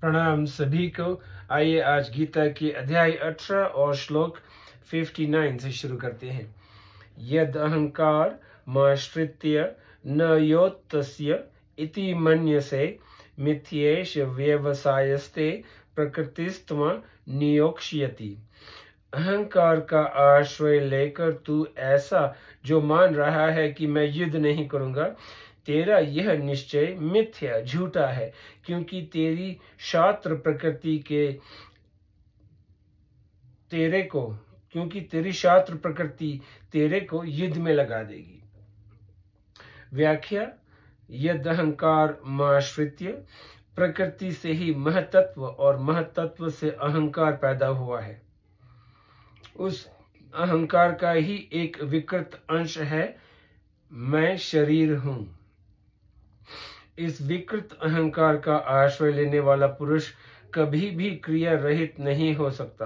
प्रणाम सभी को। आइए आज गीता के अध्याय 18 और श्लोक 59 से शुरू करते हैं। यद अहंकार माश्रित्य न योत्तस्य इति मन्यसे मिथ्येष व्यवसायस्ते प्रकृतिस्त्व नियोक्ष्यति। अहंकार का आश्रय लेकर तू ऐसा जो मान रहा है कि मैं युद्ध नहीं करूंगा, तेरा यह निश्चय मिथ्या झूठा है, क्योंकि तेरी शास्त्र प्रकृति तेरे को युद्ध में लगा देगी। व्याख्या। यद अहंकार माश्रित्य, प्रकृति से ही महतत्व और महतत्व से अहंकार पैदा हुआ है। उस अहंकार का ही एक विकृत अंश है मैं शरीर हूं। इस विकृत अहंकार का आश्रय लेने वाला पुरुष कभी भी क्रिया रहित नहीं हो सकता,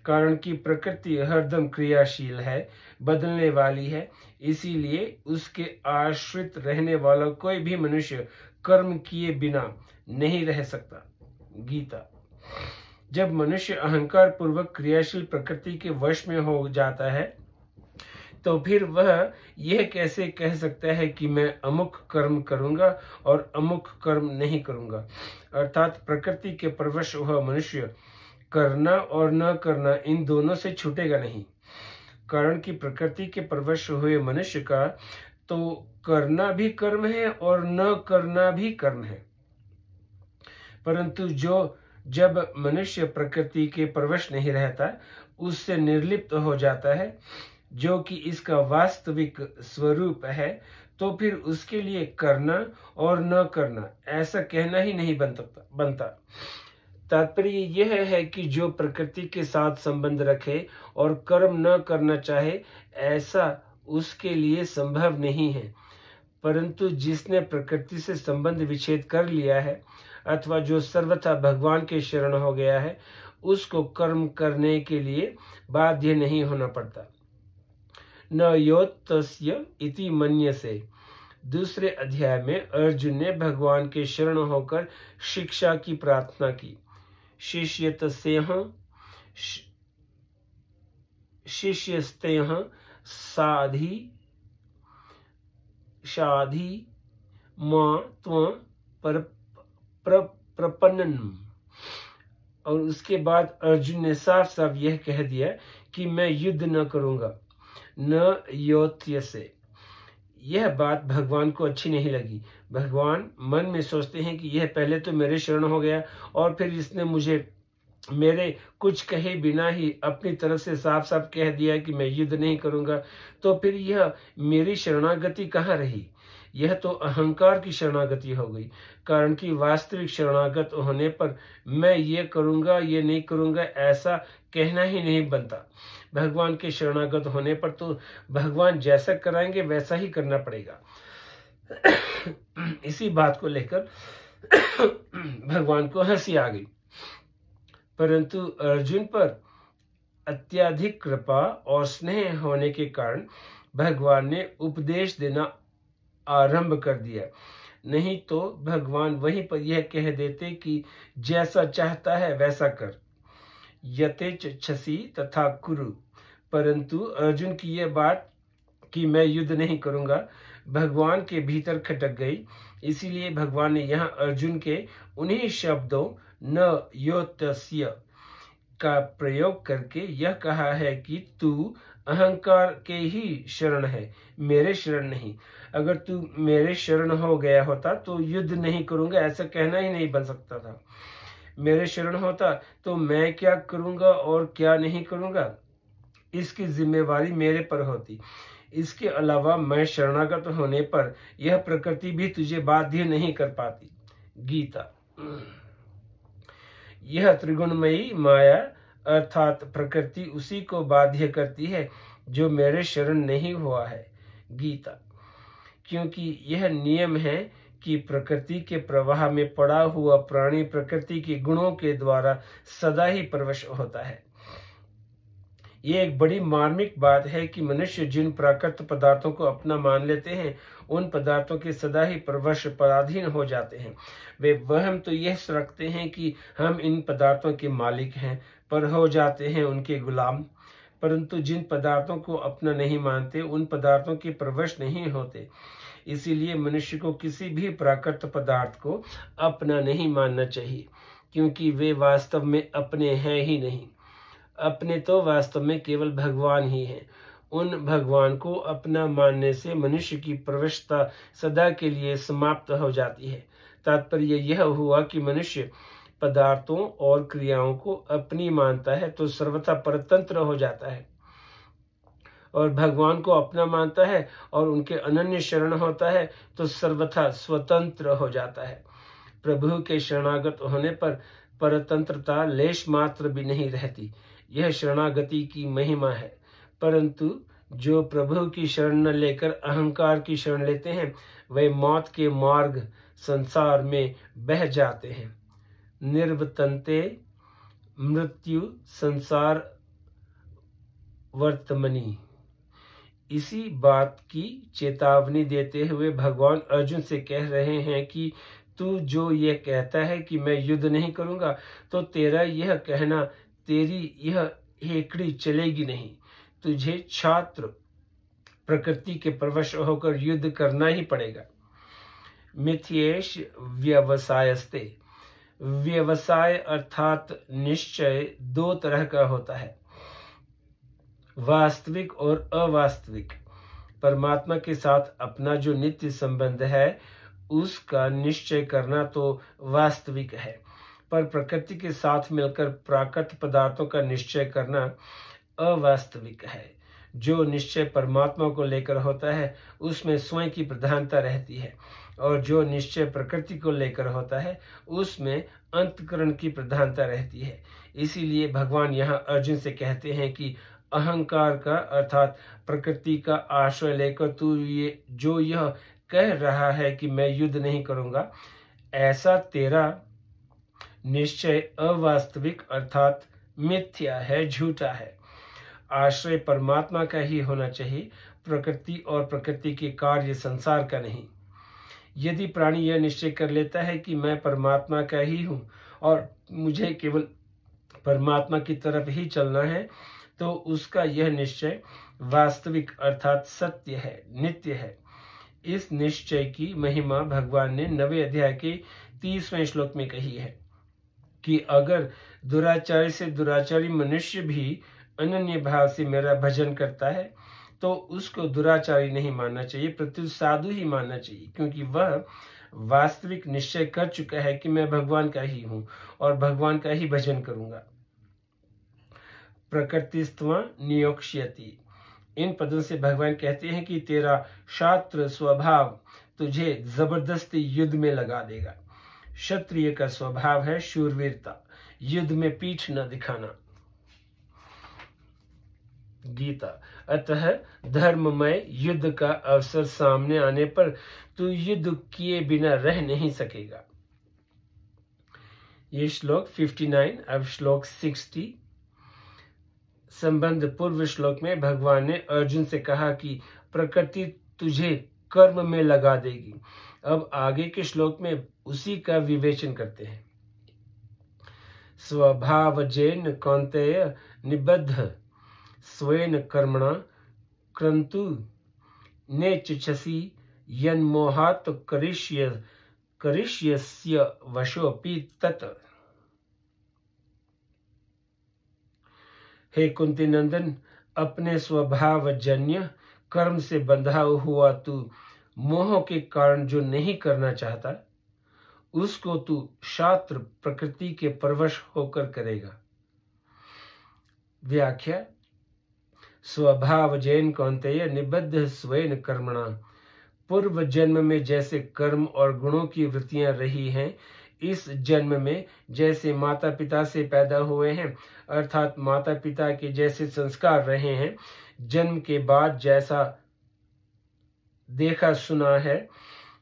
कारण कि प्रकृति हरदम क्रियाशील है, बदलने वाली है। इसीलिए उसके आश्रित रहने वाला कोई भी मनुष्य कर्म किए बिना नहीं रह सकता। गीता। जब मनुष्य अहंकार पूर्वक क्रियाशील प्रकृति के वश में हो जाता है, तो फिर वह यह कैसे कह सकता है कि मैं अमुक कर्म करूंगा और अमुक कर्म नहीं करूंगा। अर्थात प्रकृति के परवश वह मनुष्य करना और न करना इन दोनों से छूटेगा नहीं, कारण कि प्रकृति के परवश हुए मनुष्य का तो करना भी कर्म है और न करना भी कर्म है। परंतु जब मनुष्य प्रकृति के परवश नहीं रहता, उससे निर्लिप्त हो जाता है, जो कि इसका वास्तविक स्वरूप है, तो फिर उसके लिए करना और न करना ऐसा कहना ही नहीं बनता। तात्पर्य यह है कि जो प्रकृति के साथ संबंध रखे और कर्म न करना चाहे, ऐसा उसके लिए संभव नहीं है। परंतु जिसने प्रकृति से संबंध विच्छेद कर लिया है, अथवा जो सर्वथा भगवान के शरण हो गया है, उसको कर्म करने के लिए बाध्य नहीं होना पड़ता। न योत्तस्य इति मन्यसे। दूसरे अध्याय में अर्जुन ने भगवान के शरण होकर शिक्षा की प्रार्थना की। शिष्यस्तेह शाधि मां त्वं प्रपन्नम्। और उसके बाद अर्जुन ने साफ साफ यह कह दिया कि मैं युद्ध न करूंगा, न योत्स्य। यह बात भगवान को अच्छी नहीं लगी। भगवान मन में सोचते हैं कि यह पहले तो मेरे शरण हो गया और फिर इसने मुझे मेरे कुछ कहे बिना ही अपनी तरफ से साफ साफ कह दिया कि मैं युद्ध नहीं करूंगा, तो फिर यह मेरी शरणागति कहाँ रही? यह तो अहंकार की शरणागति हो गई, कारण कि वास्तविक शरणागत होने पर मैं ये करूंगा ये नहीं करूंगा ऐसा कहना ही नहीं बनता। भगवान के शरणागत होने पर तो भगवान जैसा कराएंगे वैसा ही करना पड़ेगा। इसी बात को लेकर भगवान को हंसी आ गई, परंतु अर्जुन पर अत्यधिक कृपा और स्नेह होने के कारण भगवान ने उपदेश देना आरंभ कर दिया। नहीं तो भगवान वहीं पर यह कह देते कि जैसा चाहता है वैसा कर, यथेच्छसि तथा कुरु। परंतु अर्जुन की यह बात कि मैं युद्ध नहीं करूंगा भगवान के भीतर खटक गई। इसीलिए भगवान ने यहाँ अर्जुन के उन्हीं शब्दों न योत्स्य का प्रयोग करके यह कहा है कि तू अहंकार के ही शरण है, मेरे शरण नहीं। अगर तू मेरे शरण हो गया होता तो युद्ध नहीं करूंगा ऐसा कहना ही नहीं बन सकता था। मेरे शरण होता तो मैं क्या करूंगा और क्या नहीं करूंगा, इसकी जिम्मेवारी मेरे पर होती। इसके अलावा मैं शरणागत होने पर यह प्रकृति भी तुझे बाध्य नहीं कर पाती। गीता। यह त्रिगुणमयी माया अर्थात प्रकृति उसी को बाध्य करती है जो मेरे शरण नहीं हुआ है। गीता। क्योंकि यह नियम है कि प्रकृति के प्रवाह में पड़ा हुआ प्राणी प्रकृति के गुणों के द्वारा सदा ही परवश होता है। ये एक बड़ी मार्मिक बात है कि मनुष्य जिन प्राकृत पदार्थों को अपना मान लेते हैं उन पदार्थों के सदा ही परवश पराधीन हो जाते हैं। वे वहम तो यह रखते हैं कि हम इन पदार्थों के मालिक हैं, पर हो जाते हैं उनके गुलाम। परंतु जिन पदार्थों को अपना नहीं मानते उन पदार्थों के परवश नहीं होते। इसीलिए मनुष्य को किसी भी प्राकृत पदार्थ को अपना नहीं मानना चाहिए, क्योंकि वे वास्तव में अपने हैं ही नहीं। अपने तो वास्तव में केवल भगवान ही हैं। उन भगवान को अपना मानने से मनुष्य की प्रवशता सदा के लिए समाप्त हो जाती है। तात्पर्य यह हुआ कि मनुष्य पदार्थों और क्रियाओं को अपनी मानता है तो सर्वथा परतंत्र हो जाता है, और भगवान को अपना मानता है और उनके अनन्य शरण होता है तो सर्वथा स्वतंत्र हो जाता है। प्रभु के शरणागत होने पर परतंत्रता लेश मात्र भी नहीं रहती। यह शरणागति की महिमा है। परंतु जो प्रभु की शरण न लेकर अहंकार की शरण लेते हैं वे मौत के मार्ग संसार में बह जाते हैं। निर्वतन्ते मृत्यु संसार वर्तमनी। इसी बात की चेतावनी देते हुए भगवान अर्जुन से कह रहे हैं कि तू जो ये कहता है कि मैं युद्ध नहीं करूंगा, तो तेरा यह कहना, तेरी यह हेकड़ी चलेगी नहीं। तुझे छात्र प्रकृति के परवश होकर युद्ध करना ही पड़ेगा। मिथ्येश व्यवसायस्ते। व्यवसाय अर्थात निश्चय दो तरह का होता है, वास्तविक और अवास्तविक। परमात्मा के साथ अपना जो नित्य संबंध है उसका निश्चय करना तो वास्तविक है, पर प्रकृति के साथ मिलकर प्राकृत पदार्थों का निश्चय करना अवास्तविक है। जो निश्चय परमात्मा को लेकर होता है उसमें स्वयं की प्रधानता रहती है, और जो निश्चय प्रकृति को लेकर होता है उसमें अंतःकरण की प्रधानता रहती है। इसीलिए भगवान यहाँ अर्जुन से कहते हैं कि अहंकार का अर्थात प्रकृति का आश्रय लेकर तू यह कह रहा है कि मैं युद्ध नहीं करूंगा, ऐसा तेरा निश्चय अवास्तविक अर्थात मिथ्या है, झूठा है। आश्रय परमात्मा का ही होना चाहिए, प्रकृति और प्रकृति के कार्य संसार का नहीं। यदि प्राणी यह निश्चय कर लेता है कि मैं परमात्मा का ही हूं और मुझे केवल परमात्मा की तरफ ही चलना है, तो उसका यह निश्चय वास्तविक अर्थात सत्य है, नित्य है। इस निश्चय की महिमा भगवान ने 9वें अध्याय के 30वें श्लोक में कही है कि अगर दुराचारी से दुराचारी मनुष्य भी अनन्य भाव से मेरा भजन करता है तो उसको दुराचारी नहीं मानना चाहिए, प्रत्युत साधु ही मानना चाहिए, क्योंकि वह वास्तविक निश्चय कर चुका है कि मैं भगवान का ही हूं और भगवान का ही भजन करूंगा। प्रकृतिस्त्व नियोक्ष्यति। इन पदों से भगवान कहते हैं कि तेरा शास्त्र स्वभाव तुझे जबरदस्ती युद्ध में लगा देगा। क्षत्रिय का स्वभाव है शूरवीरता, युद्ध में पीठ न दिखाना। गीता। अतः धर्ममय युद्ध का अवसर सामने आने पर तू युद्ध किए बिना रह नहीं सकेगा। ये श्लोक 59। अब श्लोक 60 संबंध पूर्व श्लोक में भगवान ने अर्जुन से कहा कि प्रकृति तुझे कर्म में लगा देगी। अब आगे के श्लोक में उसी का विवेचन करते हैं। स्वभावजेन कौन्तेय निबद्ध स्वेन कर्मणा क्रन्तु नेच्छसि यन्मोहात् करिष्यस्य वशोऽपि तत्। हे कुंती नंदन, अपने स्वभाव जन्य कर्म से बंधा हुआ तू मोह के कारण जो नहीं करना चाहता उसको तू शास्त्र प्रकृति के परवश होकर करेगा। व्याख्या। स्वभाव जैन कौन्तेय निबद्ध स्वेन कर्मणा। पूर्व जन्म में जैसे कर्म और गुणों की वृत्तियां रही हैं, इस जन्म में जैसे माता पिता से पैदा हुए हैं अर्थात माता पिता के जैसे संस्कार रहे हैं, जन्म के बाद जैसा देखा सुना है,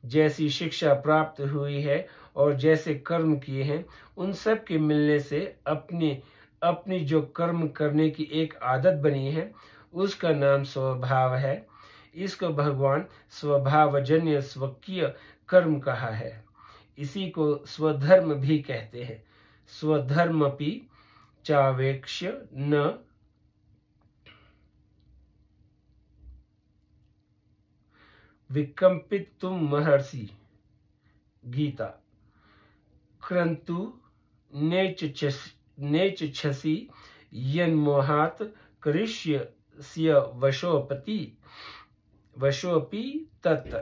जैसी शिक्षा प्राप्त हुई है और जैसे कर्म किए हैं, उन सब के मिलने से अपने अपनी जो कर्म करने की एक आदत बनी है उसका नाम स्वभाव है। इसको भगवान स्वभावजन्य स्वकीय कर्म कहा है। इसी को स्वधर्म भी कहते हैं। स्वधर्मपि चावेक्ष्य न विकम्पितुम महर्षि। गीता। क्रन्तु नेच्छसि यन्मोहात् करिष्यस्य वशोऽपि तत्।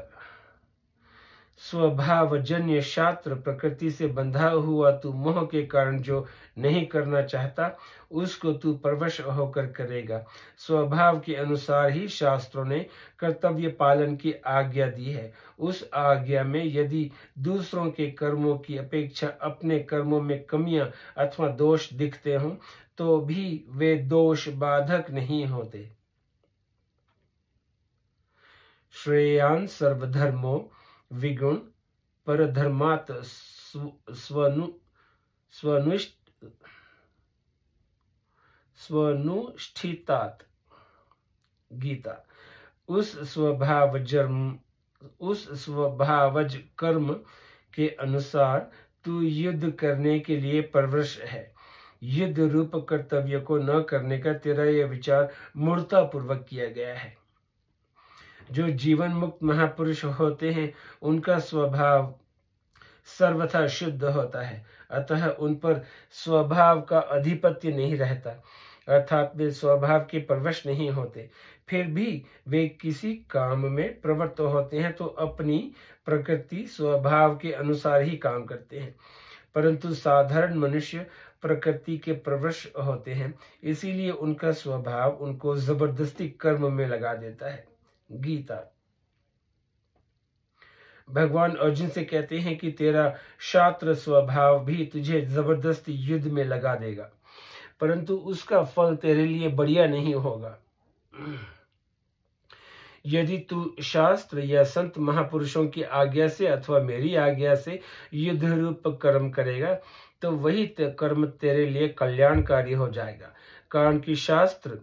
स्वभावजन्य शास्त्र प्रकृति से बंधा हुआ तू मोह के कारण जो नहीं करना चाहता उसको तू परवश होकर करेगा। स्वभाव के अनुसार ही शास्त्रों ने कर्तव्य पालन की आज्ञा दी है। उस आज्ञा में यदि दूसरों के कर्मों की अपेक्षा अपने कर्मों में कमियां अथवा दोष दिखते हों तो भी वे दोष बाधक नहीं होते। श्रेयान् सर्वधर्मो विगुण परधर्मात् स्वनुष्ठितात्। गीता। उस स्वभावज कर्म के अनुसार तू युद्ध करने के लिए परवश है। युद्ध रूप कर्तव्य को न करने का तेरा यह विचार मूर्खता पूर्वक किया गया है। जो जीवन मुक्त महापुरुष होते हैं उनका स्वभाव सर्वथा शुद्ध होता है, अतः उन पर स्वभाव का अधिपत्य नहीं रहता, अर्थात वे स्वभाव के परवश नहीं होते। फिर भी वे किसी काम में प्रवृत्त होते हैं तो अपनी प्रकृति स्वभाव के अनुसार ही काम करते हैं, परंतु साधारण मनुष्य प्रकृति के प्रवश होते हैं, इसीलिए उनका स्वभाव उनको जबरदस्ती कर्म में लगा देता है। गीता। भगवान अर्जुन से कहते हैं कि तेरा शास्त्र स्वभाव भी तुझे जबरदस्ती युद्ध में लगा देगा, परंतु उसका फल तेरे लिए बढ़िया नहीं होगा। यदि तू शास्त्र या संत महापुरुषों की आज्ञा से अथवा मेरी आज्ञा से युद्ध रूप कर्म करेगा तो वही कर्म तेरे लिए कल्याणकारी हो जाएगा, कारण कि शास्त्र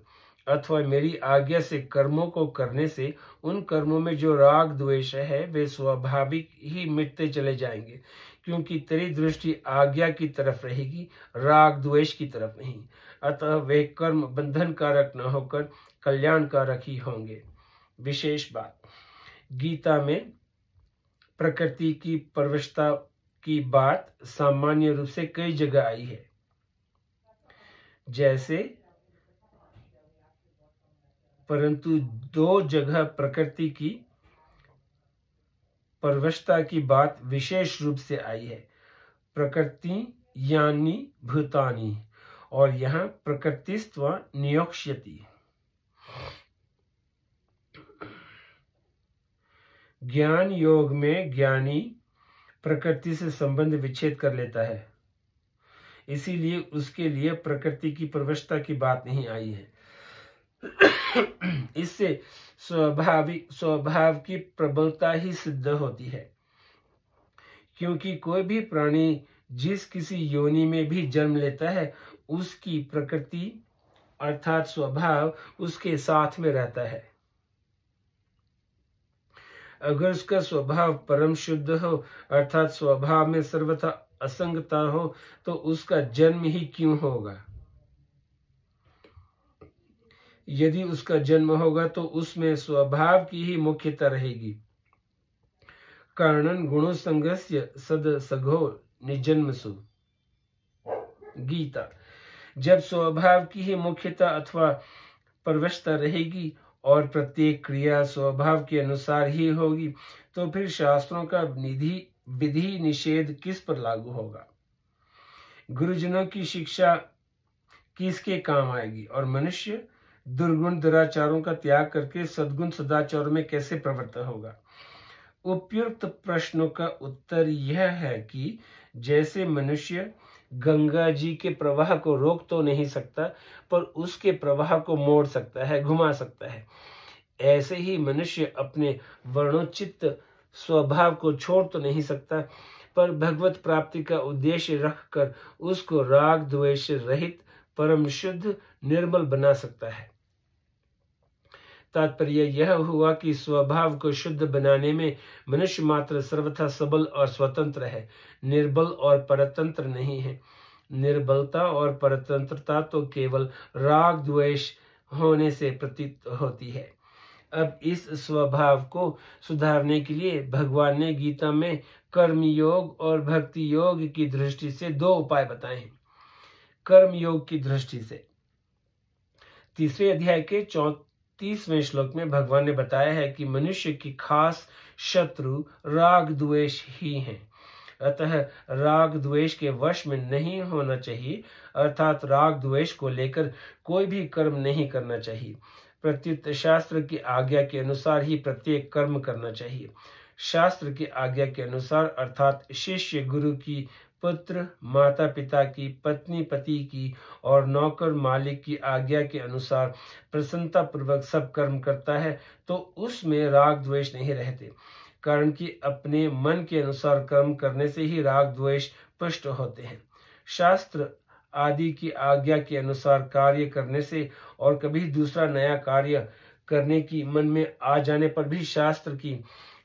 अथवा मेरी आज्ञा से कर्मों को करने से उन कर्मों में जो राग द्वेष है वे स्वाभाविक ही मिटते चले जाएंगे, क्योंकि तेरी दृष्टि आज्ञा की तरफ रहेगी, राग द्वेष की तरफ नहीं। अतः वे कर्म बंधन कारक न होकर कल्याणकारक ही होंगे। विशेष बात, गीता में प्रकृति की परवशता की बात सामान्य रूप से कई जगह आई है, जैसे परंतु दो जगह प्रकृति की परवशता की बात विशेष रूप से आई है। प्रकृति यानी भूतानि, और यहाँ प्रकृतिस्त्व नियोक्ष्यति। ज्ञान योग में ज्ञानी प्रकृति से संबंध विच्छेद कर लेता है, इसीलिए उसके लिए प्रकृति की परवशता की बात नहीं आई है। इससे स्वभाव की प्रबलता ही सिद्ध होती है, क्योंकि कोई भी प्राणी जिस किसी योनि में भी जन्म लेता है उसकी प्रकृति अर्थात स्वभाव उसके साथ में रहता है। अगर उसका स्वभाव परम शुद्ध हो अर्थात स्वभाव में सर्वथा असंगता हो तो उसका जन्म ही क्यों होगा। यदि उसका जन्म होगा तो उसमें स्वभाव की ही मुख्यता रहेगी। कारणं गुणसंगस्य सद सघो निजन्मसु। गीता। जब स्वभाव की ही मुख्यता अथवा परवशता रहेगी और प्रत्येक क्रिया स्वभाव के अनुसार ही होगी तो फिर शास्त्रों का विधि निषेध किस पर लागू होगा। गुरुजनों की शिक्षा किसके काम आएगी और मनुष्य दुर्गुण दुराचारों का त्याग करके सद्गुण सदाचारों में कैसे प्रवृत्त होगा। उपयुक्त प्रश्नों का उत्तर यह है कि जैसे मनुष्य गंगा जी के प्रवाह को रोक तो नहीं सकता पर उसके प्रवाह को मोड़ सकता है, घुमा सकता है, ऐसे ही मनुष्य अपने वर्णोचित स्वभाव को छोड़ तो नहीं सकता पर भगवत प्राप्ति का उद्देश्य रखकर उसको राग द्वेष रहित परम शुद्ध निर्मल बना सकता है। तात्पर्य यह हुआ कि स्वभाव को शुद्ध बनाने में मनुष्य मात्र सर्वथा सबल और स्वतंत्र है, निर्बल और परतंत्र नहीं है। निर्बलता और परतंत्रता तो केवल राग द्वेष होने से प्रतीत होती है। अब इस स्वभाव को सुधारने के लिए भगवान ने गीता में कर्म योग और भक्ति योग की दृष्टि से 2 उपाय बताए हैं। कर्म योग की दृष्टि से 3 अध्याय के 34वें श्लोक में भगवान ने बताया है कि मनुष्य की खास शत्रु राग द्वेष ही हैं। अतः राग द्वेष के वश में नहीं होना चाहिए, अर्थात राग द्वेष को लेकर कोई भी कर्म नहीं करना चाहिए। प्रत्युत शास्त्र की आज्ञा के अनुसार ही प्रत्येक कर्म करना चाहिए। शास्त्र की आज्ञा के अनुसार अर्थात शिष्य गुरु की, पुत्र माता पिता की, पत्नी पति की और नौकर मालिक की आज्ञा के अनुसार प्रसन्नता पूर्वक सब कर्म करता है तो उसमें राग द्वेष नहीं रहते, कारण कि अपने मन के अनुसार कर्म करने से ही राग द्वेष पुष्ट होते हैं। शास्त्र आदि की आज्ञा के अनुसार कार्य करने से और कभी दूसरा नया कार्य करने की मन में आ जाने पर भी शास्त्र की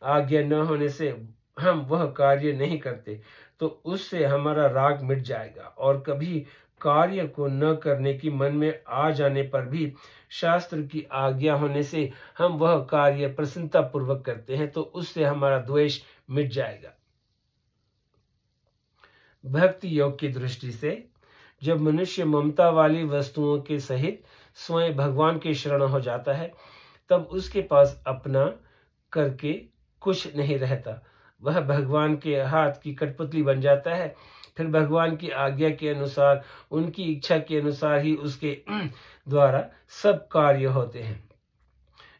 आज्ञा न होने से हम वह कार्य नहीं करते तो उससे हमारा राग मिट जाएगा। और कभी कार्य को न करने की मन में आ जाने पर भी शास्त्र की आज्ञा होने से हम वह कार्य प्रसन्नता पूर्वक करते हैं तो उससे हमारा द्वेष मिट जाएगा। भक्ति योग की दृष्टि से जब मनुष्य ममता वाली वस्तुओं के सहित स्वयं भगवान के शरण हो जाता है तब उसके पास अपना करके कुछ नहीं रहता। वह भगवान के हाथ की कठपुतली बन जाता है। फिर भगवान की आज्ञा के अनुसार, उनकी इच्छा के अनुसार ही उसके द्वारा सब कार्य होते हैं,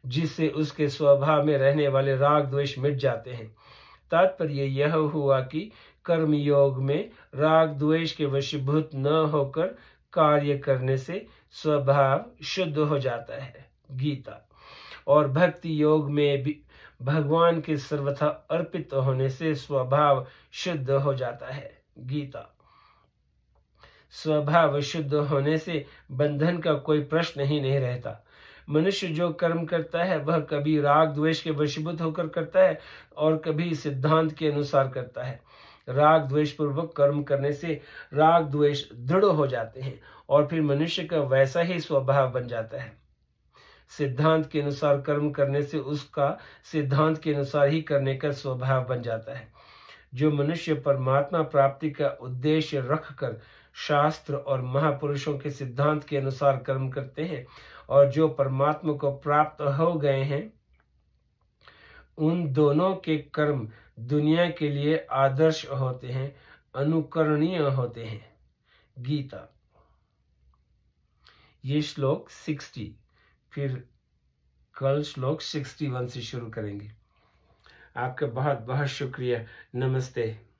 जिससे उसके स्वभाव में रहने वाले राग द्वेष मिट जाते हैं। तात्पर्य यह हुआ कि कर्म योग में राग द्वेष के वशीभूत न होकर कार्य करने से स्वभाव शुद्ध हो जाता है, गीता। और भक्ति योग में भी भगवान के सर्वथा अर्पित होने से स्वभाव शुद्ध हो जाता है, गीता। स्वभाव शुद्ध होने से बंधन का कोई प्रश्न ही नहीं रहता। मनुष्य जो कर्म करता है वह कभी राग द्वेष के वशीभूत होकर करता है और कभी सिद्धांत के अनुसार करता है। राग द्वेष पूर्वक कर्म करने से राग द्वेष दृढ़ हो जाते हैं और फिर मनुष्य का वैसा ही स्वभाव बन जाता है। सिद्धांत के अनुसार कर्म करने से उसका सिद्धांत के अनुसार ही करने का स्वभाव बन जाता है। जो मनुष्य परमात्मा प्राप्ति का उद्देश्य रखकर शास्त्र और महापुरुषों के सिद्धांत के अनुसार कर्म करते हैं और जो परमात्मा को प्राप्त हो गए हैं, उन दोनों के कर्म दुनिया के लिए आदर्श होते हैं, अनुकरणीय होते हैं, गीता। ये श्लोक 60, फिर कल श्लोक 61 से शुरू करेंगे। आपका बहुत बहुत शुक्रिया। नमस्ते।